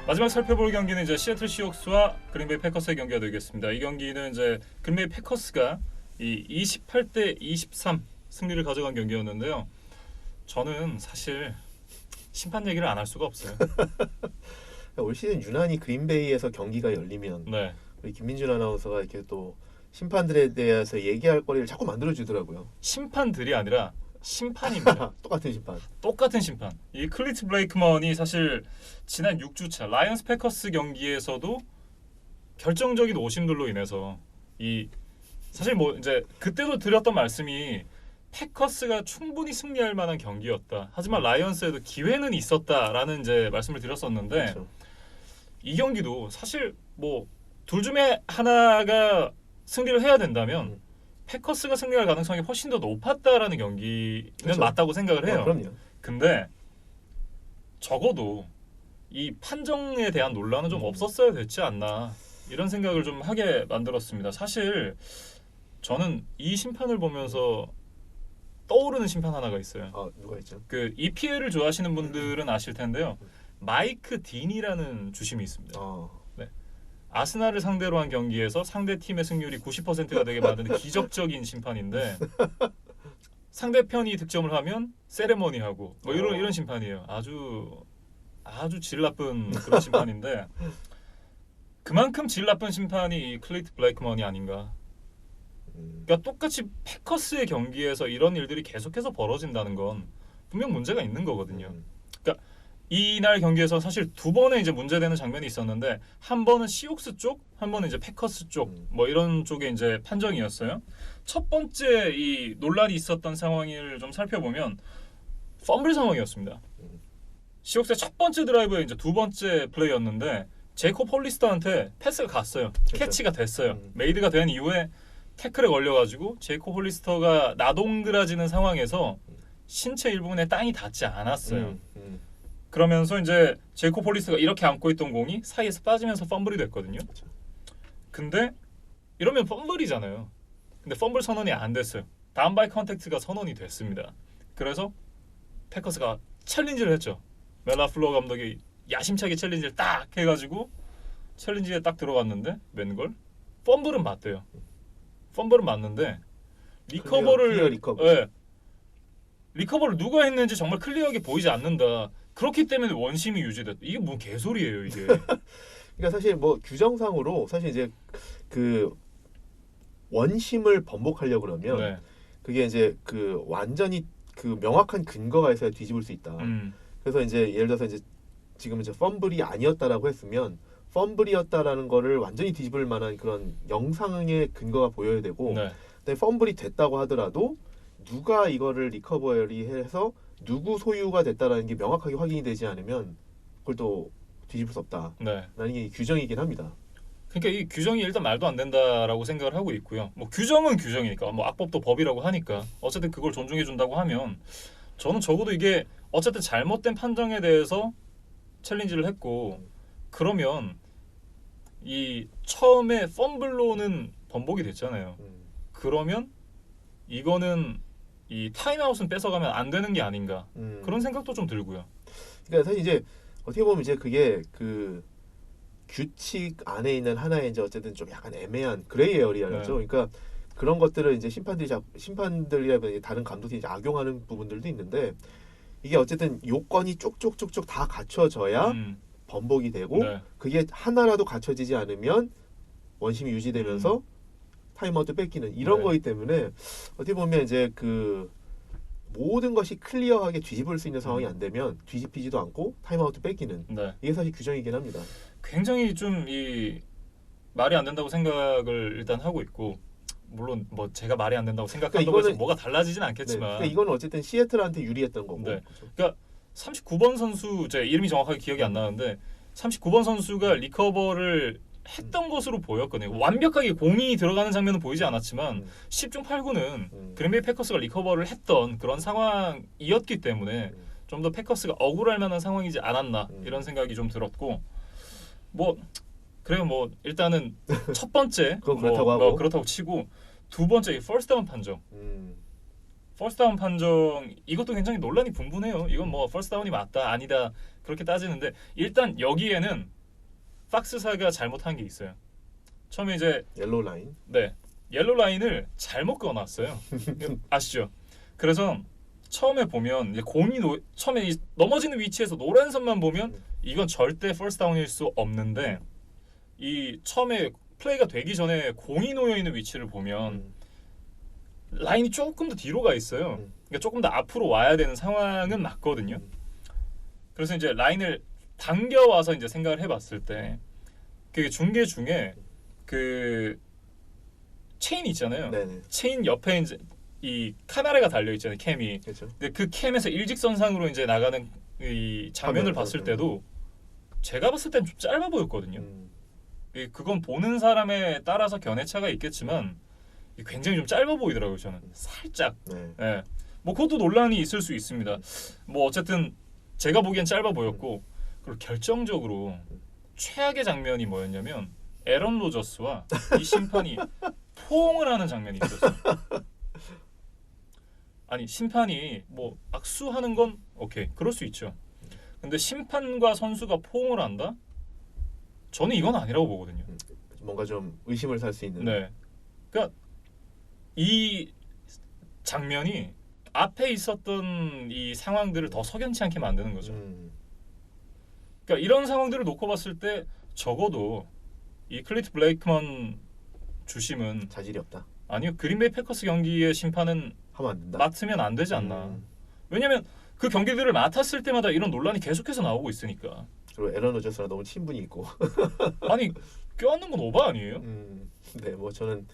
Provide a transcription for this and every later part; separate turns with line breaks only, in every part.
마지막 살펴볼 경기는 이제 시애틀 시옥스와 그린베이 패커스의 경기가 되겠습니다. 이 경기는 이제 그린베이 패커스가 이 28대 23 승리를 가져간 경기였는데요. 저는 사실 심판 얘기를 안 할 수가 없어요.
올 시즌 유난히 그린베이에서 경기가 열리면
네.
우리 김민준 아나운서가 이렇게 또 심판들에 대해서 얘기할 거리를 자꾸 만들어주더라고요.
심판들이 아니라 심판입니다.
똑같은 심판.
똑같은 심판. 이 클리트 블레이크먼이 사실 지난 6주차 라이언스 패커스 경기에서도 결정적인 오심들로 인해서 이 사실 뭐 이제 그때도 드렸던 말씀이 패커스가 충분히 승리할 만한 경기였다. 하지만 라이언스에도 기회는 있었다라는 이제 말씀을 드렸었는데
그렇죠.
이 경기도 사실 뭐 둘 중에 하나가 승리를 해야 된다면 패커스가 승리할 가능성이 훨씬 더 높았다라는 경기는
그렇죠.
맞다고 생각을 해요.
그럼요.
근데 적어도 이 판정에 대한 논란은 좀 없었어야 됐지 않나 이런 생각을 좀 하게 만들었습니다. 사실 저는 이 심판을 보면서 떠오르는 심판 하나가 있어요.
아, 누가 있죠?
그 EPL을 좋아하시는 분들은 아실 텐데요. 마이크 딘이라는 주심이 있습니다. 아스날을 상대로 한 경기에서 상대 팀의 승률이 90%가 되게 만드는 기적적인 심판인데 상대편이 득점을 하면 세레머니하고 뭐 이런 심판이에요. 아주 질 나쁜 그런 심판인데 그만큼 질 나쁜 심판이 이 클리트 블레이크먼이 아닌가. 그러니까 똑같이 패커스의 경기에서 이런 일들이 계속해서 벌어진다는 건 분명 문제가 있는 거거든요. 그러니까 이날 경기에서 사실 두 번의 이제 문제되는 장면이 있었는데 한 번은 시옥스 쪽, 한 번은 이제 패커스 쪽 뭐 이런 쪽에 이제 판정이었어요. 첫 번째 이 논란이 있었던 상황을 좀 살펴보면 펌블 상황이었습니다. 시옥스의 첫 번째 드라이브에 이제 두 번째 플레이였는데 제이콥 홀리스터한테 패스가 갔어요.
그렇죠.
캐치가 됐어요. 메이드가 된 이후에 태클에 걸려가지고 제이콥 홀리스터가 나동그라지는 상황에서 신체 일부분에 땅이 닿지 않았어요. 그러면서 이제 제이콥 홀리스터가 이렇게 안고 있던 공이 사이에서 빠지면서 펌블이 됐거든요. 근데 이러면 펌블이잖아요. 근데 펌블 선언이 안 됐어요. 다운 바이 컨택트가 선언이 됐습니다. 그래서 패커스가 챌린지를 했죠. 멜라플로 감독이 야심차게 챌린지를 딱 해가지고 챌린지에 딱 들어갔는데 웬걸? 펌블은 맞대요. 펌블은 맞는데 리커버를 리커버를 누가 했는지 정말 클리어하게 보이지 않는다. 그렇기 때문에 원심이 유지됐다. 이게 뭐 개소리예요, 이게.
그러니까 사실 뭐 규정상으로 사실 이제 그 원심을 번복하려고 그러면 그게 이제 그 완전히 그 명확한 근거가 있어야 뒤집을 수 있다. 그래서 이제 예를 들어서 이제 지금 이제 펌블이 아니었다라고 했으면 펌블이었다라는 거를 완전히 뒤집을 만한 그런 영상의 근거가 보여야 되고, 근데 펌블이 됐다고 하더라도 누가 이거를 리커버리해서 누구 소유가 됐다라는 게 명확하게 확인이 되지 않으면 그걸 또 뒤집을 수 없다라는 게 규정이긴 합니다.
그러니까 이 규정이 일단 말도 안 된다라고 생각을 하고 있고요. 뭐 규정은 규정이니까, 뭐 악법도 법이라고 하니까 어쨌든 그걸 존중해 준다고 하면 저는 적어도 이게 어쨌든 잘못된 판정에 대해서 챌린지를 했고 그러면 이 처음에 펌블로는 번복이 됐잖아요. 그러면 이거는 이 타임아웃은 뺏어가면 안 되는 게 아닌가 그런 생각도 좀 들고요.
그러니까 사실 이제 어떻게 보면 이제 그게 그 규칙 안에 있는 하나의 이제 어쨌든 좀 약간 애매한 그레이 에어리아죠. 그러니까 그런 것들을 이제 심판들이라면 다른 감독들이 이제 악용하는 부분들도 있는데 이게 어쨌든 요건이 쪽쪽쪽쪽 다 갖춰져야 번복이 되고 그게 하나라도 갖춰지지 않으면 원심이 유지되면서 타임아웃도 뺏기는 이런 거기 때문에 어떻게 보면 이제 그 모든 것이 클리어하게 뒤집을 수 있는 상황이 안 되면 뒤집히지도 않고 타임아웃도 뺏기는 이게 사실 규정이긴 합니다.
굉장히 좀 이 말이 안 된다고 생각을 일단 하고 있고 물론 뭐 제가 말이 안 된다고 생각한다고 해서 뭐가 달라지진 않겠지만
그러니까 이거는 어쨌든 시애틀한테 유리했던 거고.
그러니까 39번 선수 제 이름이 정확하게 기억이 안 나는데 39번 선수가 리커버를 했던 것으로 보였거든요. 완벽하게 공이 들어가는 장면은 보이지 않았지만 10중 8구는 그린베이 패커스가 리커버를 했던 그런 상황이었기 때문에 좀 더 패커스가 억울할 만한 상황이지 않았나 이런 생각이 좀 들었고 뭐 그래요. 뭐 일단은 첫 번째
그건 그렇다고 하고
그렇다고 치고 두 번째 이 퍼스트 다운 판정. 퍼스트다운 판정 이것도 굉장히 논란이 분분해요. 이건 뭐 퍼스트다운이 맞다 아니다 그렇게 따지는데 일단 여기에는 팍스사가 잘못한 게 있어요. 처음에 이제
옐로우 라인.
네 옐로 라인을 잘못 그어놨어요. 아시죠? 그래서 처음에 보면 이제 처음에 넘어지는 위치에서 노란 선만 보면 이건 절대 퍼스트다운일 수 없는데 이 처음에 플레이가 되기 전에 공이 놓여 있는 위치를 보면 라인이 조금 더 뒤로 가 있어요. 그러니까 조금 더 앞으로 와야 되는 상황은 맞거든요. 그래서 이제 라인을 당겨와서 이제 생각을 해봤을 때 그 중계 중에 그 체인 있잖아요.
네네.
체인 옆에 이제 이 카메라가 달려 있잖아요. 캠이.
그렇죠.
근데 그 캠에서 일직선상으로 이제 나가는 이 장면을 봤을 때도 제가 봤을 땐 좀 짧아 보였거든요. 그건 보는 사람에 따라서 견해차가 있겠지만 굉장히 좀 짧아 보이더라고요. 저는 살짝.
네.
예. 뭐 그것도 논란이 있을 수 있습니다. 뭐 어쨌든 제가 보기엔 짧아 보였고 그리고 결정적으로 최악의 장면이 뭐였냐면 에런 로저스와 이 심판이 포옹을 하는 장면이 있었어요. 아니 심판이 뭐 악수하는 건 오케이 그럴 수 있죠. 근데 심판과 선수가 포옹을 한다? 저는 이건 아니라고 보거든요.
뭔가 좀 의심을 살 수 있는.
네. 그러니까 이 장면이 앞에 있었던 이 상황들을 더 석연치 않게 만드는 거죠. 그러니까 이런 상황들을 놓고 봤을 때 적어도 이 클리트 블레이크먼 주심은
자질이 없다.
아니요 그린베이 패커스 경기의 심판은
하면 안 된다.
맡으면 안 되지 않나. 왜냐면 그 경기들을 맡았을 때마다 이런 논란이 계속해서 나오고 있으니까.
그리고 에런 로저스랑 너무 친분이 있고.
아니 껴안는 건 오바 아니에요?
네, 뭐 저는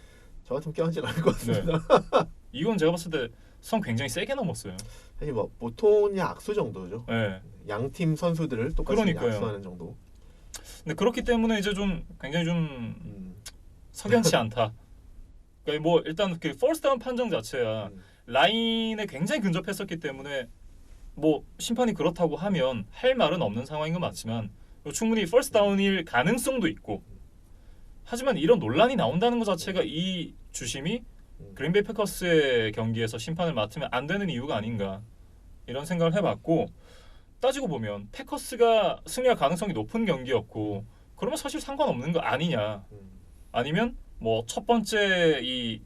저 같으면 껴안진 않을 것 같습니다.
네. 이건 제가 봤을 때 선 굉장히 세게 넘었어요.
사실 뭐 보통은 악수 정도죠.
네.
양팀 선수들을 똑같이
그러니까요.
악수하는 정도.
근데 그렇기 때문에 이제 좀 굉장히 좀 석연치 않다. 그러니까 뭐 일단 그 퍼스트다운 판정 자체야 라인에 굉장히 근접했었기 때문에 뭐 심판이 그렇다고 하면 할 말은 없는 상황인 건 맞지만 충분히 퍼스트다운일 가능성도 있고 하지만 이런 논란이 나온다는 것 자체가 이 주심이 그린베이 패커스의 경기에서 심판을 맡으면 안 되는 이유가 아닌가 이런 생각을 해봤고 따지고 보면 패커스가 승리할 가능성이 높은 경기였고 그러면 사실 상관없는 거 아니냐 아니면 뭐 첫 번째 이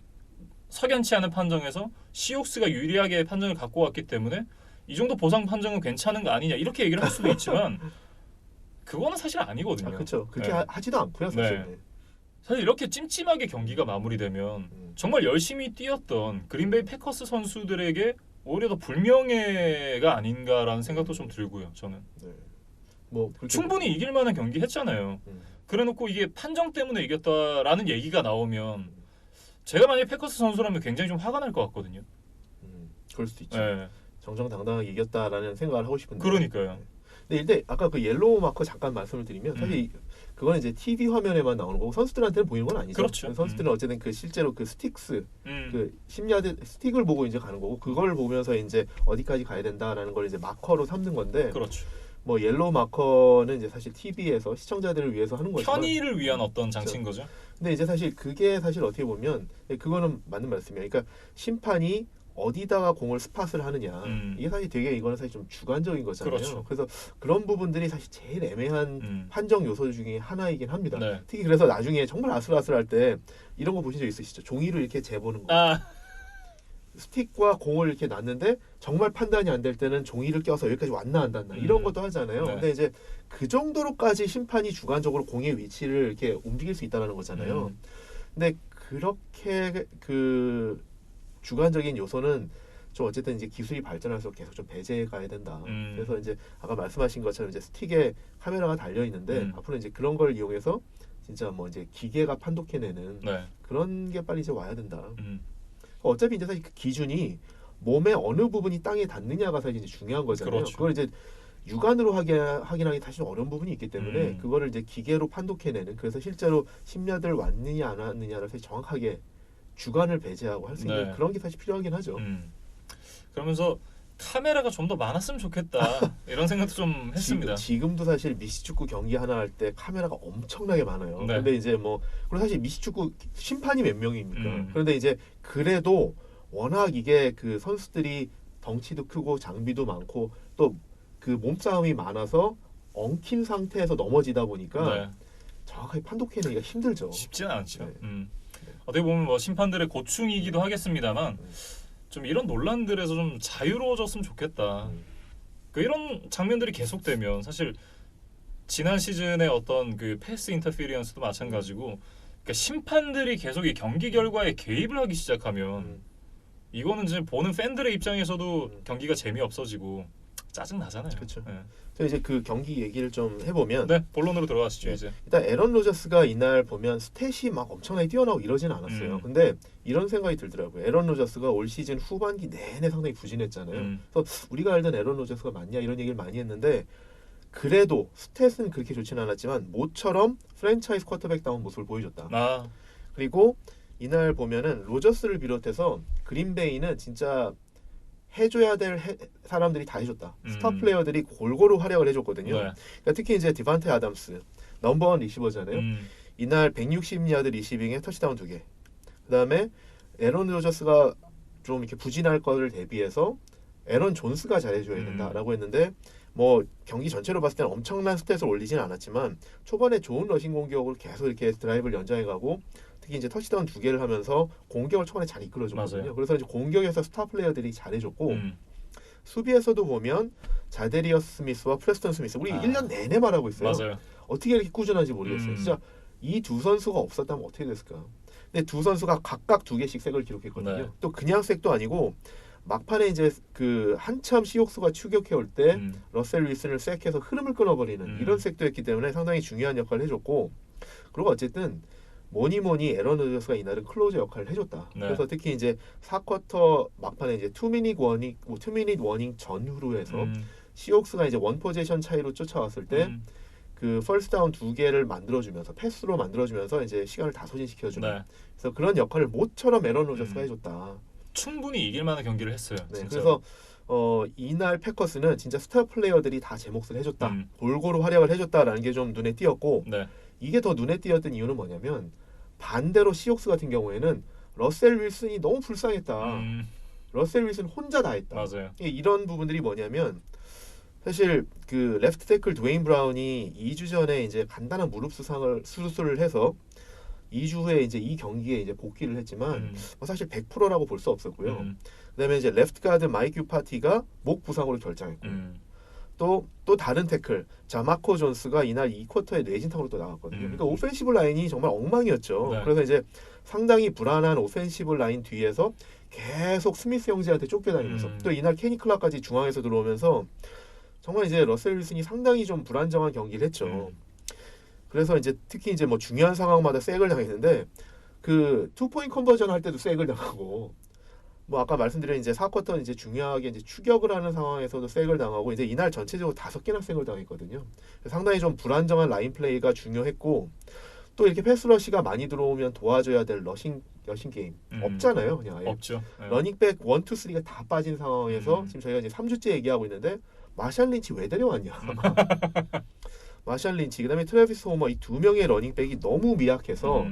석연치 않은 판정에서 시옥스가 유리하게 판정을 갖고 왔기 때문에 이 정도 보상 판정은 괜찮은 거 아니냐 이렇게 얘기를 할 수도 있지만 그거는 사실 아니거든요.
그렇죠. 그렇게
네.
하지도 않고요, 사실.
네. 사실 이렇게 찜찜하게 경기가 마무리되면 정말 열심히 뛰었던 그린베이 패커스 선수들에게 오히려 더 불명예가 아닌가라는 생각도 좀 들고요. 저는
네. 뭐
충분히 이길 만한 경기 했잖아요. 그래놓고 이게 판정 때문에 이겼다라는 얘기가 나오면 제가 만약에 패커스 선수라면 굉장히 좀 화가 날 것 같거든요.
그럴 수도 있죠.
네.
정정당당하게 이겼다라는 생각을 하고 싶은데.
그러니까요.
근데 일단 아까 그 옐로우 마커 잠깐 말씀을 드리면 사실 그거는 이제 TV 화면에만 나오는 거고 선수들한테는 보이는 건 아니죠.
그렇죠.
선수들은 어쨌든 그 실제로 그 스틱스 그 10야드 스틱을 보고 이제 가는 거고 그걸 보면서 이제 어디까지 가야 된다라는 걸 이제 마커로 삼는 건데.
그렇죠.
뭐 옐로우 마커는 이제 사실 TV에서 시청자들을 위해서 하는 거지만
편의를 위한 어떤 장치인 거죠.
근데 이제 사실 그게 사실 어떻게 보면 그거는 맞는 말씀이에요. 그러니까 심판이 어디다가 공을 스팟을 하느냐 이게 사실 되게 이거는 사실 좀 주관적인 거잖아요.
그렇죠.
그래서 그런 부분들이 사실 제일 애매한 판정 요소 중에 하나이긴 합니다.
네.
특히 그래서 나중에 정말 아슬아슬할 때 이런 거 보신 적 있으시죠? 종이를 이렇게 재보는 거. 스틱과 공을 이렇게 놨는데 정말 판단이 안 될 때는 종이를 껴서 여기까지 왔나 안 왔나 이런 것도 하잖아요.
네.
근데 이제 그 정도로까지 심판이 주관적으로 공의 위치를 이렇게 움직일 수 있다는 거잖아요. 근데 그렇게 그 주관적인 요소는 좀 어쨌든 이제 기술이 발전할수록 계속 좀 배제해 가야 된다. 그래서 이제 아까 말씀하신 것처럼 이제 스틱에 카메라가 달려 있는데 앞으로 이제 그런 걸 이용해서 진짜 뭐 이제 기계가 판독해내는
네.
그런 게 빨리 이제 와야 된다. 어차피 이제 사실 그 기준이 몸의 어느 부분이 땅에 닿느냐가 사실 이제 중요한 거잖아요.
그렇죠.
그걸 이제 육안으로 확인하기 사실 어려운 부분이 있기 때문에 그거를 이제 기계로 판독해내는 그래서 실제로 10야드를 왔느냐 안 왔느냐를 사실 정확하게 주관을 배제하고 할 수 있는
네.
그런 게 사실 필요하긴 하죠.
그러면서 카메라가 좀 더 많았으면 좋겠다 이런 생각도 좀 했습니다.
지금도 사실 미식축구 경기 하나 할 때 카메라가 엄청나게 많아요.
네.
근데 이제 뭐 그리고 사실 미식축구 심판이 몇 명입니까? 그런데 이제 그래도 워낙 이게 그 선수들이 덩치도 크고 장비도 많고 또 그 몸싸움이 많아서 엉킨 상태에서 넘어지다 보니까
네.
정확하게 판독해내기가 힘들죠.
쉽지는 않죠.
네.
어떻게 보면 뭐 심판들의 고충이기도 하겠습니다만 좀 이런 논란들에서 좀 자유로워졌으면 좋겠다. 그러니까 이런 장면들이 계속되면 사실 지난 시즌의 어떤 그 패스 인터피리언스도 마찬가지고 그러니까 심판들이 계속 이 경기 결과에 개입을 하기 시작하면 이거는 이제 보는 팬들의 입장에서도 경기가 재미없어지고 짜증 나잖아요.
그렇죠.
네.
이제 그 경기 얘기를 좀 해보면
네, 본론으로 들어가시죠.
네.
이제.
일단 에런 로저스가 이날 보면 스탯이 막 엄청나게 뛰어나고 이러진 않았어요. 근데 이런 생각이 들더라고요. 에런 로저스가 올 시즌 후반기 내내 상당히 부진했잖아요. 그래서 우리가 알던 에런 로저스가 맞냐 이런 얘기를 많이 했는데 그래도 스탯은 그렇게 좋지는 않았지만 모처럼 프랜차이즈 쿼터백다운 모습을 보여줬다. 그리고 이날 보면은 로저스를 비롯해서 그린베이는 진짜 해줘야 될 사람들이 다 해줬다. 스타 플레이어들이 골고루 활약을 해줬거든요.
네.
그러니까 특히 이제 디반테 아담스 넘버원 리시버잖아요. 이날 160야드 리시빙에 터치다운 2개. 그다음에 에런 로저스가 좀 이렇게 부진할 거를 대비해서 에런 존스가 잘해줘야 된다라고 했는데 뭐 경기 전체로 봤을 때는 엄청난 스탯을 올리진 않았지만 초반에 좋은 러싱 공격으로 계속 이렇게 드라이브를 연장해가고 특히 이제 터치다운 2개를 하면서 공격을 초반에 잘 이끌어줬거든요.
맞아요.
그래서 이제 공격에서 스타 플레이어들이 잘해줬고 수비에서도 보면 자데리어스 스미스와 프레스턴 스미스 우리 1년 내내 말하고 있어요.
맞아요.
어떻게 이렇게 꾸준한지 모르겠어요. 진짜 이 두 선수가 없었다면 어떻게 됐을까? 근데 두 선수가 각각 2개씩 색을 기록했거든요.
네.
또 그냥 색도 아니고 막판에 이제 그 한참 시옥스가 추격해 올 때 러셀 윌슨을 색해서 흐름을 끊어버리는 이런 색도 했기 때문에 상당히 중요한 역할을 해줬고 그리고 어쨌든 뭐니 에런 로저스가 이날은 클로저 역할을 해줬다.
네.
그래서 특히 이제 4쿼터 막판에 이제 2미닛 워닝 전후로 해서 시옥스가 이제 원 포지션 차이로 쫓아왔을 때 그 퍼스트 다운 2개를 만들어주면서 패스로 만들어주면서 이제 시간을 다 소진시켜주는
네.
그래서 그런 역할을 모처럼 에런 로저스가 해줬다.
충분히 이길 만한 경기를 했어요.
네,
진짜.
그래서 이날 패커스는 진짜 스타 플레이어들이 다 제 몫을 해줬다. 골고루 활약을 해줬다라는 게 좀 눈에 띄었고
네.
이게 더 눈에 띄었던 이유는 뭐냐면 반대로 시옥스 같은 경우에는 러셀 윌슨이 너무 불쌍했다. 러셀 윌슨 혼자 다 했다.
맞아요.
이런 부분들이 뭐냐면 사실 그 레프트 태클 드웨인 브라운이 2주 전에 이제 간단한 무릎 수술을 해서 2주 후에 이제 이 경기에 이제 복귀를 했지만 사실 100%라고 볼 수 없었고요. 그다음에 이제 레프트 가드 마이크 파티가 목 부상으로 결장했고 또 다른 태클 자마코 존스가 이날 2쿼터에 뇌진탕으로 또 나왔거든요. 그러니까 오펜시브 라인이 정말 엉망이었죠.
네.
그래서 이제 상당히 불안한 오펜시브 라인 뒤에서 계속 스미스 형제한테 쫓겨다니면서 또 이날 케니 클락까지 중앙에서 들어오면서 정말 이제 러셀 윌슨이 상당히 좀 불안정한 경기를 했죠. 그래서 이제 특히 이제 뭐 중요한 상황마다 색을 당했는데 그 투포인트 컨버전 할 때도 색을 당하고 뭐 아까 말씀드린 이제 4쿼터 이제 중요하게 이제 추격을 하는 상황에서도 색을 당하고 이제 이날 전체적으로 5개나 색을 당했거든요. 상당히 좀 불안정한 라인 플레이가 중요했고 또 이렇게 패스러시가 많이 들어오면 도와줘야 될 러싱 게임 없잖아요. 그냥 아예.
없죠. 네.
러닝백 1, 2, 3가 다 빠진 상황에서 지금 저희가 이제 3주째 얘기하고 있는데 마샬 린치 왜 데려왔냐. 마샬 린치 그다음에 트래비스 호머 이 두 명의 러닝백이 너무 미약해서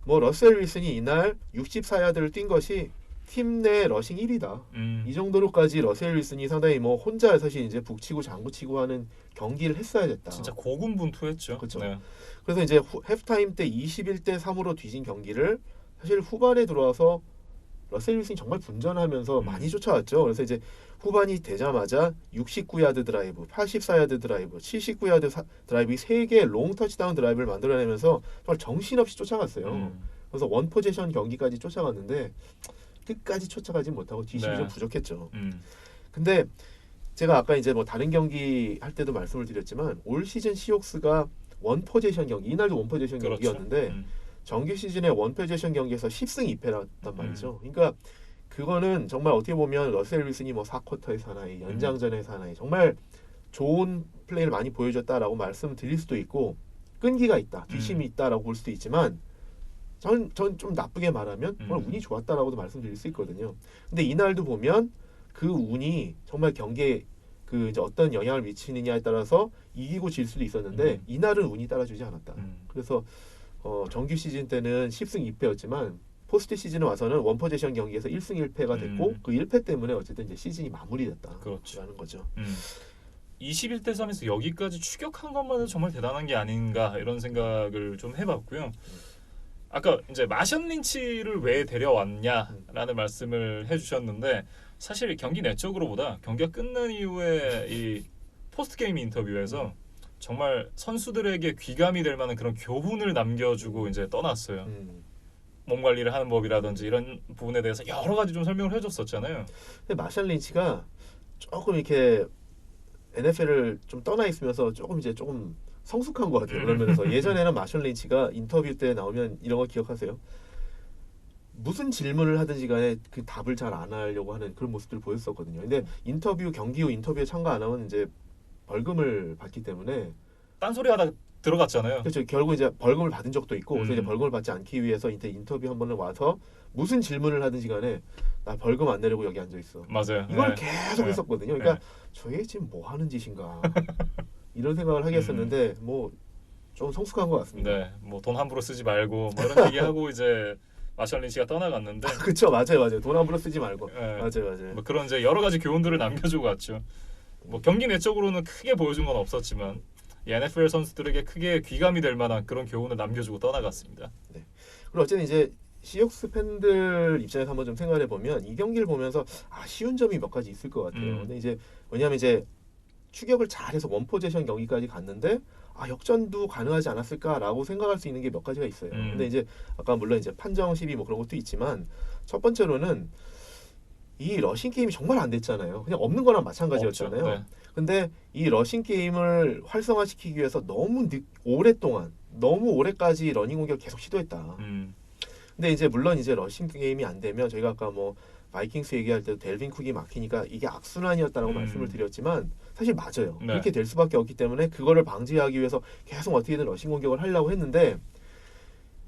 뭐 러셀 윌슨이 이날 64야드를 뛴 것이 팀 내 러싱 1위다. 이 정도로까지 러셀 윌슨이 상당히 뭐 혼자 사실 이제 북치고 장구치고 하는 경기를 했어야 됐다.
진짜 고군분투했죠.
그렇죠.
네.
그래서 이제 해프타임 때 21대 3으로 뒤진 경기를 사실 후반에 들어와서 러셀 윌슨이 정말 분전하면서 많이 쫓아왔죠. 그래서 이제 후반이 되자마자 69야드 드라이브, 84야드 드라이브, 79야드 드라이브 이 3개의 롱 터치다운 드라이브를 만들어내면서 정말 정신없이 쫓아갔어요. 그래서 원 포지션 경기까지 쫓아갔는데 끝까지 쫓아가지 못하고 뒷심이 좀 부족했죠. 근데 제가 아까 이제 뭐 다른 경기 할 때도 말씀을 드렸지만 올 시즌 시옥스가 원 포지션 경기, 이날도 원 포지션
그렇죠.
경기였는데 정규 시즌에 원 포지션 경기에서 10승 2패였단 말이죠. 그러니까 그거는 정말 어떻게 보면 러셀 윌슨이 뭐 4쿼터의 사나이, 연장전의 사나이 정말 좋은 플레이를 많이 보여줬다라고 말씀드릴 수도 있고 끈기가 있다, 뒷심이 있다라고 볼 수도 있지만 전 좀 나쁘게 말하면 정말 운이 좋았다라고도 말씀드릴 수 있거든요. 근데 이날도 보면 그 운이 정말 경기에 그 이제 어떤 영향을 미치느냐에 따라서 이기고 질 수도 있었는데 이날은 운이 따라주지 않았다. 그래서 정규 시즌 때는 10승 2패였지만 포스트 시즌에 와서는 원 포지션 경기에서 1승 1패가 됐고 그 1패 때문에 어쨌든 이제 시즌이 마무리됐다라는
그렇죠.
거죠.
21대 3에서 여기까지 추격한 것만은 정말 대단한 게 아닌가 이런 생각을 좀 해봤고요. 아까 이제 마션 린치를 왜 데려왔냐라는 말씀을 해주셨는데 사실 경기 내적으로보다 경기가 끝난 이후에 이 포스트 게임 인터뷰에서 정말 선수들에게 귀감이 될 만한 그런 교훈을 남겨주고 이제 떠났어요. 몸 관리를 하는 법이라든지 이런 부분에 대해서 여러 가지 좀 설명을 해줬었잖아요.
근데 마샬 린치가 조금 이렇게 NFL을 좀 떠나 있으면서 조금 성숙한 것 같아요. 그런 면에서 예전에는 마샬 린치가 인터뷰 때 나오면 이런 거 기억하세요? 무슨 질문을 하든지 간에 그 답을 잘 안 하려고 하는 그런 모습들을 보였었거든요. 근데 경기 후 인터뷰에 참가 안 하면 이제 벌금을 받기 때문에
딴소리 하다 들어갔잖아요.
그렇죠. 결국 이제 벌금을 받은 적도 있고 그래서 이제 벌금을 받지 않기 위해서 인터뷰 한 번을 와서 무슨 질문을 하든지 간에 나 벌금 안 내려고 여기 앉아 있어.
맞아요.
이걸 계속 했었거든요. 그러니까 저게 지금 뭐 하는 짓인가 이런 생각을 하게 했었는데 뭐 좀 성숙한 것 같습니다.
네, 뭐 돈 함부로 쓰지 말고 뭐 이런 얘기하고 이제 마샬 린치가 떠나갔는데
그렇죠. 맞아요. 돈 함부로 쓰지 말고 맞아요.
뭐 그런 이제 여러 가지 교훈들을 남겨주고 갔죠. 뭐 경기 내적으로는 크게 보여준 건 없었지만 이 NFL 선수들에게 크게 귀감이 될 만한 그런 교훈을 남겨주고 떠나갔습니다.
네. 그리고 어쨌든 이제 시옥스 팬들 입장에서 한번 좀 생각해 보면 이 경기를 보면서 아쉬운 점이 몇 가지 있을 것 같아요. 근데 이제 왜냐하면 이제 추격을 잘해서 원 포지션 경기까지 갔는데 역전도 가능하지 않았을까라고 생각할 수 있는 게 몇 가지가 있어요. 근데 이제 아까 물론 이제 판정 시비 뭐 그런 것도 있지만 첫 번째로는 이 러싱 게임이 정말 안 됐잖아요. 그냥 없는 거랑 마찬가지였잖아요.
네.
근데 이 러싱 게임을 활성화시키기 위해서 너무 오랫동안 너무 오래까지 러닝 공격을 계속 시도했다. 근데 이제 물론 이제 러싱 게임이 안 되면 저희가 아까 뭐 바이킹스 얘기할 때도 델빈 쿡이 막히니까 이게 악순환이었다라고 말씀을 드렸지만 사실 맞아요.
네.
그렇게 될 수밖에 없기 때문에 그거를 방지하기 위해서 계속 어떻게든 러싱 공격을 하려고 했는데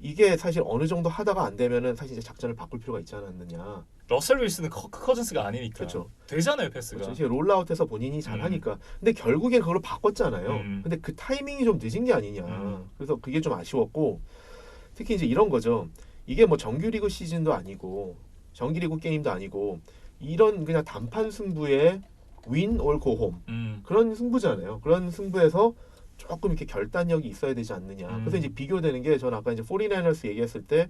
이게 사실 어느 정도 하다가 안 되면은 사실 이제 작전을 바꿀 필요가 있지 않았느냐.
러셀 윌슨은 커크 커즌스가 아니니까
그렇죠.
되잖아요 패스가.
그렇죠. 이제 롤아웃해서 본인이 잘 하니까. 근데 결국엔 그걸로 바꿨잖아요. 근데 그 타이밍이 좀 늦은 게 아니냐. 그래서 그게 좀 아쉬웠고 특히 이제 이런 거죠. 이게 뭐 정규리그 시즌도 아니고 정규리그 게임도 아니고 이런 그냥 단판 승부에 윈 올 고홈 그런 승부잖아요. 그런 승부에서 조금 이렇게 결단력이 있어야 되지 않느냐. 그래서 이제 비교되는 게 저는 아까 이제 49ers 얘기했을 때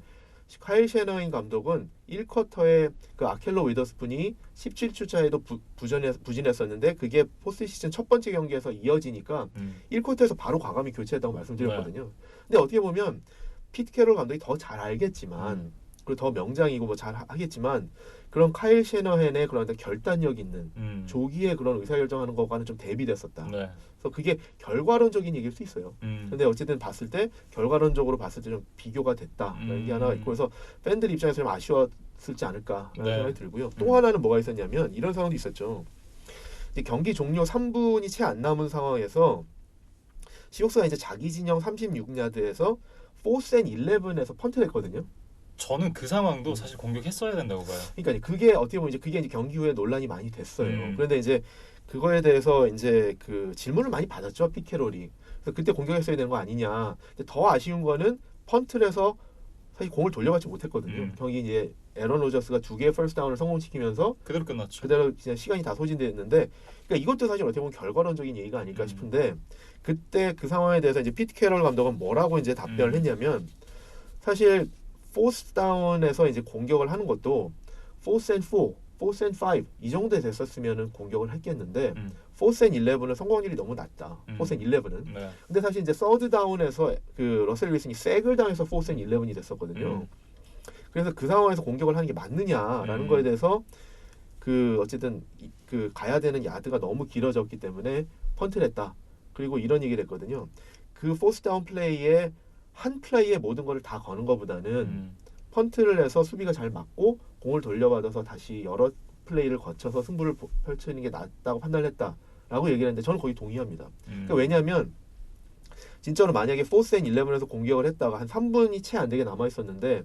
카일 셰너인 감독은 1쿼터에 그 아켈로 위더스푼이 17주차에도 부진했었는데 그게 포스트 시즌 첫 번째 경기에서 이어지니까 1쿼터에서 바로 과감히 교체했다고 말씀드렸거든요. 근데 어떻게 보면 피트 캐롤 감독이 더 잘 알겠지만 그리고 더 명장이고 뭐 잘 하겠지만 그런 카일 셰너헨의 그런 결단력 있는 조기에 그런 의사결정하는 것과는 좀 대비됐었다.
네.
그래서 그게 결과론적인 얘기일 수 있어요. 근데 어쨌든 봤을 때 결과론적으로 봤을 때 좀 비교가 됐다라는 게 하나가 있고 그래서 팬들 입장에서 좀 아쉬웠을지 않을까라는 생각이 들고요. 또 하나는 뭐가 있었냐면 이런 상황도 있었죠. 이제 경기 종료 3분이 채 안 남은 상황에서 시옥스가 이제 자기 진영 36야드에서 4th and 11에서 펀트를 했거든요.
저는 그 상황도 사실 공격했어야 된다고 봐요.
그러니까 그게 어떻게 보면 그게 이제 경기 후에 논란이 많이 됐어요. 그런데 이제 그거에 대해서 이제 그 질문을 많이 받았죠, 피캐롤이. 그래서 그때 공격했어야 되는 거 아니냐. 근데 더 아쉬운 거는 펀트를 해서 사실 공을 돌려받지 못했거든요. 경기 이제 에런 로저스가 2개의 퍼스트 다운을 성공시키면서
그대로 끝났죠.
그대로 그냥 시간이 다 소진됐는데, 그러니까 이것도 사실 어떻게 보면 결과론적인 얘기가 아닐까 싶은데, 그때 그 상황에 대해서 이제 피트 캐롤 감독은 뭐라고 이제 답변을 했냐면, 사실 포스 다운에서 이제 공격을 하는 것도 4th and 4, 4th and 5 이 정도에 됐었으면은 공격을 했겠는데 4th and 11은 성공률이 너무 낮다. 4th and 11은.
네.
근데 사실 이제 서드 다운에서 그 러셀 윌슨이 색을 당해서 4th and 11이 됐었거든요. 그래서 그 상황에서 공격을 하는 게 맞느냐라는 거에 대해서 그 어쨌든 그 가야 되는 야드가 너무 길어졌기 때문에 펀트를 했다. 그리고 이런 얘기를 했거든요. 그 포스 다운 플레이에 한 플레이에 모든 거를 다 거는 것보다는 펀트를 해서 수비가 잘 맞고 공을 돌려받아서 다시 여러 플레이를 거쳐서 승부를 펼치는 게 낫다고 판단을 했다라고 얘기를 했는데 저는 거의 동의합니다. 그러니까 왜냐하면 진짜로 만약에 4th and 11에서 공격을 했다가 한 3분이 채 안 되게 남아 있었는데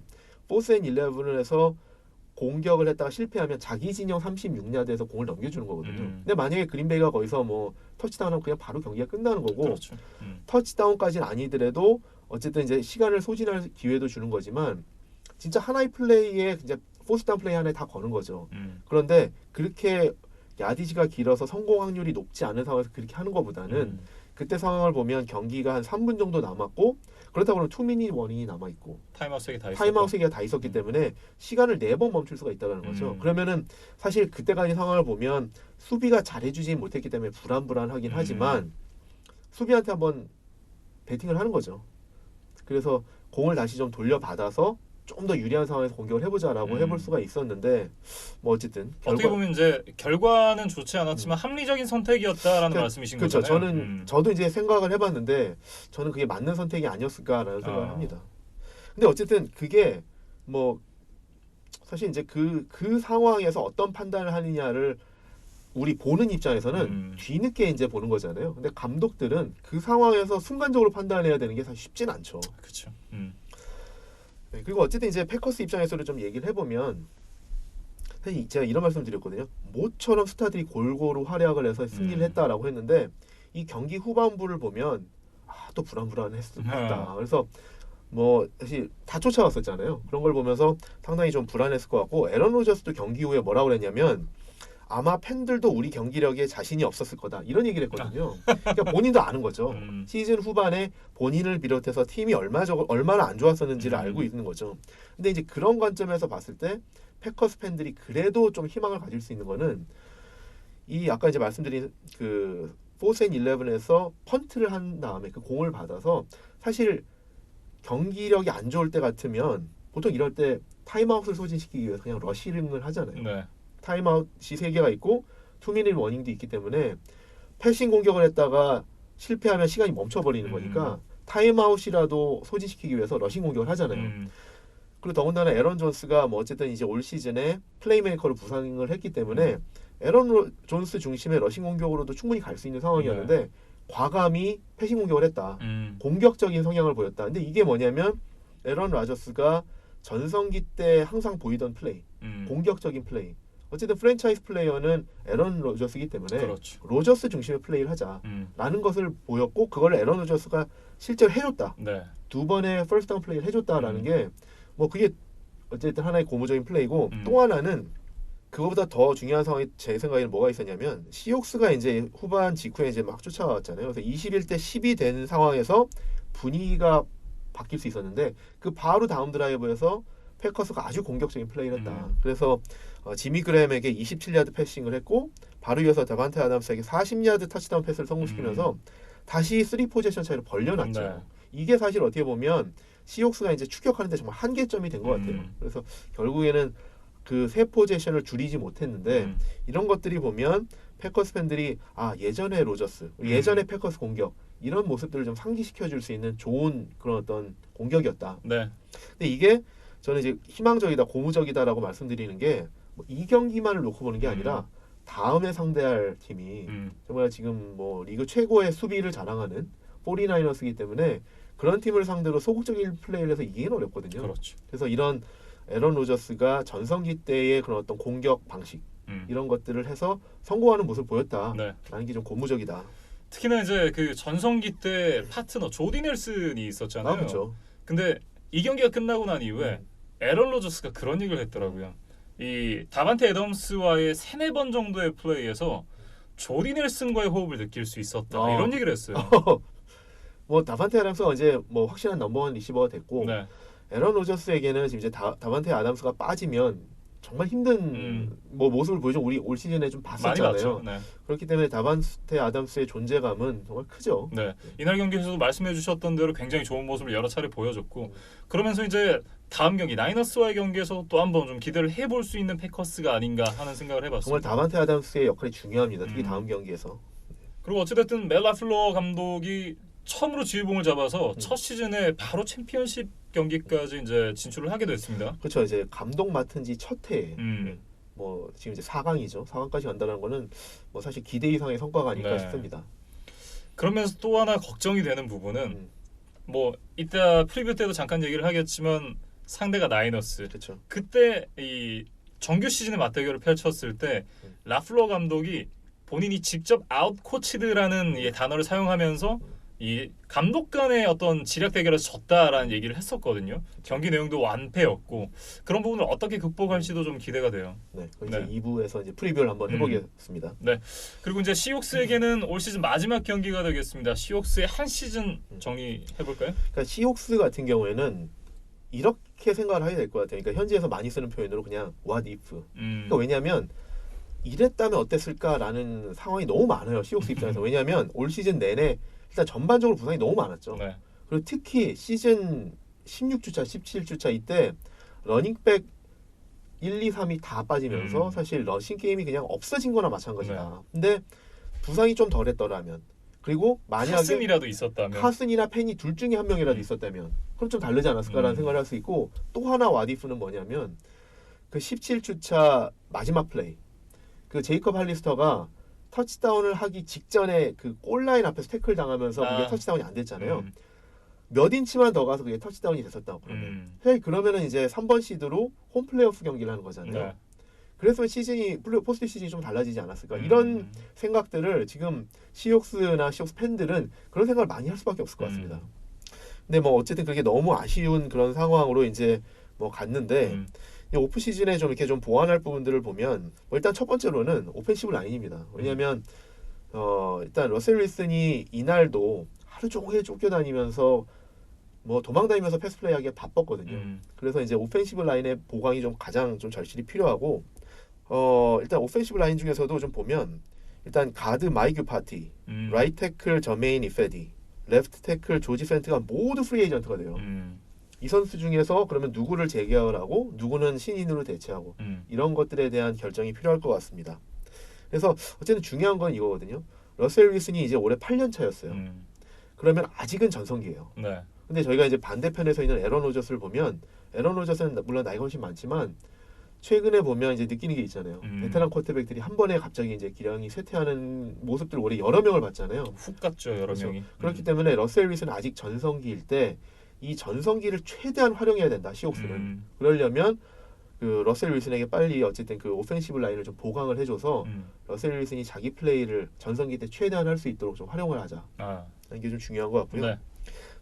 4th and 11을 해서 공격을 했다가 실패하면 자기 진영 36야드에서 공을 넘겨주는 거거든요. 근데 만약에 그린베이가 거기서 뭐 터치다운하면 그냥 바로 경기가 끝나는 거고
그렇죠.
터치다운까지는 아니더라도 어쨌든 이제 시간을 소진할 기회도 주는 거지만 진짜 하나의 플레이에 이제 포스트다운 플레이 하나에 다 거는 거죠. 그런데 그렇게 야디지가 길어서 성공 확률이 높지 않은 상황에서 그렇게 하는 것보다는 그때 상황을 보면 경기가 한 3분 정도 남았고 그렇다고 그러면 2미닛 워닝이 남아있고
타임아웃 3개
다 있었기 때문에 시간을 4번 멈출 수가 있다는 거죠. 그러면은 사실 그때까지 상황을 보면 수비가 잘해주지 못했기 때문에 불안하긴 하지만 수비한테 한번 배팅을 하는 거죠. 그래서 공을 다시 좀 돌려받아서 좀 더 유리한 상황에서 공격을 해보자라고 해볼 수가 있었는데 뭐 어쨌든
어떻게 보면 이제 결과는 좋지 않았지만 합리적인 선택이었다라는 말씀이신
그렇죠.
거잖아요.
저도 이제 생각을 해봤는데 저는 그게 맞는 선택이 아니었을까라는 생각을 합니다. 근데 어쨌든 그게 뭐 사실 이제 그 상황에서 어떤 판단을 하느냐를 우리 보는 입장에서는 뒤늦게 이제 보는 거잖아요. 근데 감독들은 그 상황에서 순간적으로 판단해야 되는 게 사실 쉽진 않죠.
그렇죠.
네, 그리고 어쨌든 이제 패커스 입장에서도 좀 얘기를 해보면 사실 제가 이런 말씀 드렸거든요. 모처럼 스타들이 골고루 활약을 해서 승리를 했다라고 했는데 이 경기 후반부를 보면 또 불안했다. 그래서 뭐 사실 다 쫓아왔었잖아요. 그런 걸 보면서 상당히 좀 불안했을 것 같고 에런 로저스도 경기 후에 뭐라고 그랬냐면 아마 팬들도 우리 경기력에 자신이 없었을 거다 이런 얘기를 했거든요. 그러니까 본인도 아는 거죠. 시즌 후반에 본인을 비롯해서 팀이 얼마나 안 좋았었는지를 알고 있는 거죠. 근데 이제 그런 관점에서 봤을 때 패커스 팬들이 그래도 좀 희망을 가질 수 있는 거는 이 아까 이제 말씀드린 그 4앤 11에서 펀트를 한 다음에 그 공을 받아서 사실 경기력이 안 좋을 때 같으면 보통 이럴 때 타임아웃을 소진시키기 위해서 그냥 러시링을 하잖아요.
네.
타임아웃이 3개가 있고 2미닛 워닝도 있기 때문에 패싱 공격을 했다가 실패하면 시간이 멈춰버리는 거니까 타임아웃이라도 소진시키기 위해서 러싱 공격을 하잖아요. 그리고 더군다나 에런 존스가 뭐 어쨌든 이제 올 시즌에 플레이메이커로 부상을 했기 때문에 에런 존스 중심의 러싱 공격으로도 충분히 갈 수 있는 상황이었는데 과감히 패싱 공격을 했다. 공격적인 성향을 보였다. 근데 이게 뭐냐면 에런 라저스가 전성기 때 항상 보이던 플레이, 공격적인 플레이. 어쨌든 프랜차이즈 플레이어는 에런 로저스이기 때문에
그렇죠.
로저스 중심의 플레이를 하자라는 것을 보였고 그걸 에런 로저스가 실제로 해줬다.
네.
2번의 퍼스트 다운 플레이를 해줬다라는 게 뭐 그게 어쨌든 하나의 고무적인 플레이고 또 하나는 그거보다 더 중요한 상황이 제 생각에는 뭐가 있었냐면 시옥스가 이제 후반 직후에 이제 막 쫓아왔잖아요. 그래서 21대 10이 된 상황에서 분위기가 바뀔 수 있었는데 그 바로 다음 드라이브에서 패커스가 아주 공격적인 플레이를 했다. 그래서 지미 그램에게 27야드 패싱을 했고 바로 이어서 다반테 아담스에게 40야드 터치다운 패스를 성공시키면서 다시 3포지션 차이를 벌려놨죠.
네.
이게 사실 어떻게 보면 시옥스가 이제 추격하는데 정말 한계점이 된 것 같아요. 그래서 결국에는 그 3포지션을 줄이지 못했는데 이런 것들이 보면 패커스 팬들이 예전의 로저스, 예전의 패커스 공격 이런 모습들을 좀 상기시켜 줄 수 있는 좋은 그런 어떤 공격이었다.
네.
근데 이게 저는 이제 희망적이다, 고무적이다라고 말씀드리는 게 뭐 이 경기만을 놓고 보는 게 아니라 다음에 상대할 팀이 정말 지금 뭐 리그 최고의 수비를 자랑하는 49ers이기 때문에 그런 팀을 상대로 소극적인 플레이를 해서 이기긴 어렵거든요.
그렇죠.
그래서 이런 에런 로저스가 전성기 때의 그런 어떤 공격 방식 이런 것들을 해서 성공하는 모습을 보였다라는 게 좀 고무적이다.
특히나 이제 그 전성기 때 파트너 조디 넬슨이 있었잖아요.
그렇죠.
근데 이 경기가 끝나고 난 이후에 에런 로저스가 그런 얘기를 했더라고요. 이 다반테 애덤스와의 3-4번 정도의 플레이에서 조디 넬슨과의 호흡을 느낄 수 있었다. 이런 얘기를 했어요.
뭐 다반테 아담스가 이제 뭐 확실한 넘버원 리시버가 됐고 에런 로저스에게는 지금 이제 다반테 아담스가 빠지면 정말 힘든 뭐 모습을 보여줘 우리 올 시즌에 좀 봤었잖아요. 그렇기 때문에 다반테 아담스의 존재감은 정말 크죠.
네. 이날 경기에서도 말씀해 주셨던 대로 굉장히 좋은 모습을 여러 차례 보여줬고 그러면서 이제 다음 경기 나이너스와의 경기에서 또 한번 좀 기대를 해볼 수 있는 패커스가 아닌가 하는 생각을 해봤습니다.
정말 다반테 아담스의 역할이 중요합니다. 특히 다음 경기에서.
그리고 어찌됐든 멜 라플러 감독이 처음으로 지휘봉을 잡아서 첫 시즌에 바로 챔피언십 경기까지 이제 진출을 하게 됐습니다.
그렇죠. 이제 감독 맡은 지 첫 해에 뭐 지금 이제 4강이죠. 4강까지 간다는 거는 뭐 사실 기대 이상의 성과가 아닐까 싶습니다.
그러면서 또 하나 걱정이 되는 부분은 뭐 이따 프리뷰 때도 잠깐 얘기를 하겠지만 상대가 나이너스.
그렇죠.
그때 이 정규 시즌의 맞대결을 펼쳤을 때 라플러 감독이 본인이 직접 아웃 코치드라는 단어를 사용하면서 이 감독 간의 어떤 지략 대결에서 졌다라는 얘기를 했었거든요. 경기 내용도 완패였고 그런 부분을 어떻게 극복할지도 좀 기대가 돼요.
네, 이제 2부에서 이제 프리뷰를 한번 해보겠습니다.
네, 그리고 이제 시옥스에게는 올 시즌 마지막 경기가 되겠습니다. 시옥스의 한 시즌 정리해 볼까요?
그러니까 시옥스 같은 경우에는 이렇게 생각을 하게 될 것 같아요. 그러니까 현지에서 많이 쓰는 표현으로 그냥 what if. 그러니까 왜냐하면 이랬다면 어땠을까라는 상황이 너무 많아요. 시옥스 입장에서. 왜냐하면 올 시즌 내내 일단 전반적으로 부상이 너무 많았죠.
네.
그리고 특히 시즌 16주차, 17주차 이때 러닝백 1, 2, 3이 다 빠지면서 사실 러싱 게임이 그냥 없어진 거나 마찬가지다. 근데 부상이 좀 덜했더라면 그리고 만약에
카슨이라도 있었다면
카슨이나 펜이 둘 중에 한 명이라도 있었다면 그럼 좀 다르지 않았을까라는 생각을 할 수 있고 또 하나 와디프는 뭐냐면 그 17주차 마지막 플레이 그 제이컵 할리스터가 터치다운을 하기 직전에 그 골라인 앞에서 태클 당하면서 그게 터치다운이 안 됐잖아요. 몇 인치만 더 가서 그게 터치다운이 됐었다고 그러면 그러면은 이제 3번 시드로 홈 플레이오프 경기를 하는 거잖아요.
네.
그래서 시즌이 포스트 시즌이 좀 달라지지 않았을까 이런 생각들을 지금 시옥스나 시옥스 팬들은 그런 생각을 많이 할 수밖에 없을 것 같습니다. 근데 뭐 어쨌든 그게 너무 아쉬운 그런 상황으로 이제 뭐 갔는데 이 오프 시즌에 좀 이렇게 좀 보완할 부분들을 보면 뭐 일단 첫 번째로는 오펜시브 라인입니다. 왜냐하면 일단 러셀 윌슨이 이날도 하루 종일 쫓겨다니면서 뭐 도망다니면서 패스 플레이하기에 바빴거든요. 그래서 이제 오펜시브 라인의 보강이 좀 가장 좀 절실히 필요하고 일단 오펜시브 라인 중에서도 좀 보면 일단 가드 마이규 파티, 라이트 태클 저메인 이페디, 레프트 태클 조지 펜트가 모두 프리 에이전트가 돼요. 이 선수 중에서 그러면 누구를 재계약을 하고 누구는 신인으로 대체하고 이런 것들에 대한 결정이 필요할 것 같습니다. 그래서 어쨌든 중요한 건 이거거든요. 러셀 윌슨이 이제 올해 8년 차였어요. 그러면 아직은 전성기예요.
네.
근데 저희가 이제 반대편에서 있는 에런 로저스를 보면 에런 로저스는 물론 나이가 훨씬 많지만 최근에 보면 이제 느끼는 게 있잖아요. 베테랑 쿼터백들이 한 번에 갑자기 이제 기량이 쇠퇴하는 모습들 올해 여러 명을 봤잖아요.
훅 갔죠 여러
그렇죠.
명이.
그렇기 때문에 러셀 윌슨은 아직 전성기일 때 이 전성기를 최대한 활용해야 된다. 시옥스는. 그러려면 그 러셀 윌슨에게 빨리 어쨌든 그 오펜시브 라인을 좀 보강을 해줘서 러셀 윌슨이 자기 플레이를 전성기 때 최대한 할 수 있도록 좀 활용을 하자. 이게 좀 중요한 것 같고요.
네.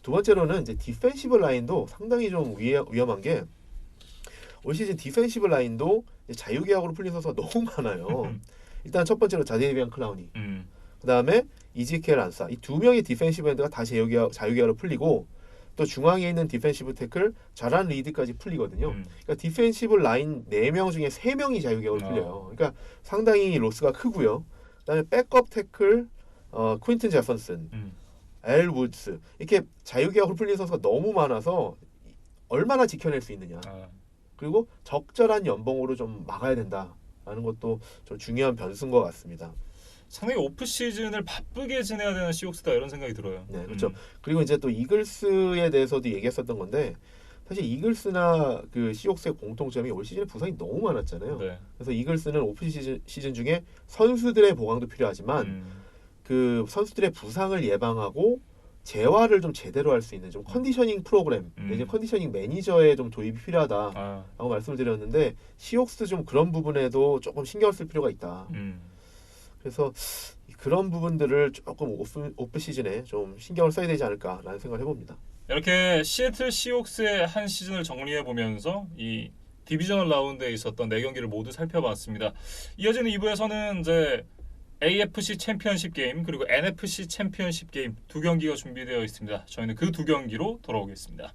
두 번째로는 이제 디펜시브 라인도 상당히 좀 위험한 게 올 시즌 디펜시브 라인도 자유계약으로 풀린 선수가 너무 많아요. 일단 첫 번째로 자데이비안 클라우니, 그 다음에 이지켈 안사 이 두 명의 디펜시브 엔드가 다 자유계약으로 풀리고 또 중앙에 있는 디펜시브 태클 자란 리드까지 풀리거든요. 그러니까 디펜시브 라인 4명 중에 3명이 자유계약으로 풀려요. 그러니까 상당히 로스가 크고요. 그다음에 백업 태클 퀸튼 제퍼슨, 엘 우드스 이렇게 자유계약으로 풀린 선수가 너무 많아서 얼마나 지켜낼 수 있느냐. 그리고 적절한 연봉으로 좀 막아야 된다라는 것도 좀 중요한 변수인 것 같습니다.
상당히 오프 시즌을 바쁘게 지내야 되는 시옥스다 이런 생각이 들어요.
네, 그렇죠. 그리고 이제 또 이글스에 대해서도 얘기했었던 건데 사실 이글스나 그 시옥스의 공통점이 올 시즌에 부상이 너무 많았잖아요.
네.
그래서 이글스는 오프 시즌 중에 선수들의 보강도 필요하지만 그 선수들의 부상을 예방하고 재활을 좀 제대로 할 수 있는 좀 컨디셔닝 프로그램, 이제 컨디셔닝 매니저의 좀 도입이 필요하다라고 말씀을 드렸는데 시옥스 좀 그런 부분에도 조금 신경 쓸 필요가 있다. 그래서 그런 부분들을 조금 오프 시즌에 좀 신경을 써야 되지 않을까라는 생각을 해봅니다.
이렇게 시애틀 시옥스의 한 시즌을 정리해 보면서 이 디비저널 라운드에 있었던 4경기를 모두 살펴봤습니다. 이어지는 2부에서는 이제 AFC 챔피언십 게임 그리고 NFC 챔피언십 게임 두 경기가 준비되어 있습니다. 저희는 그 두 경기로 돌아오겠습니다.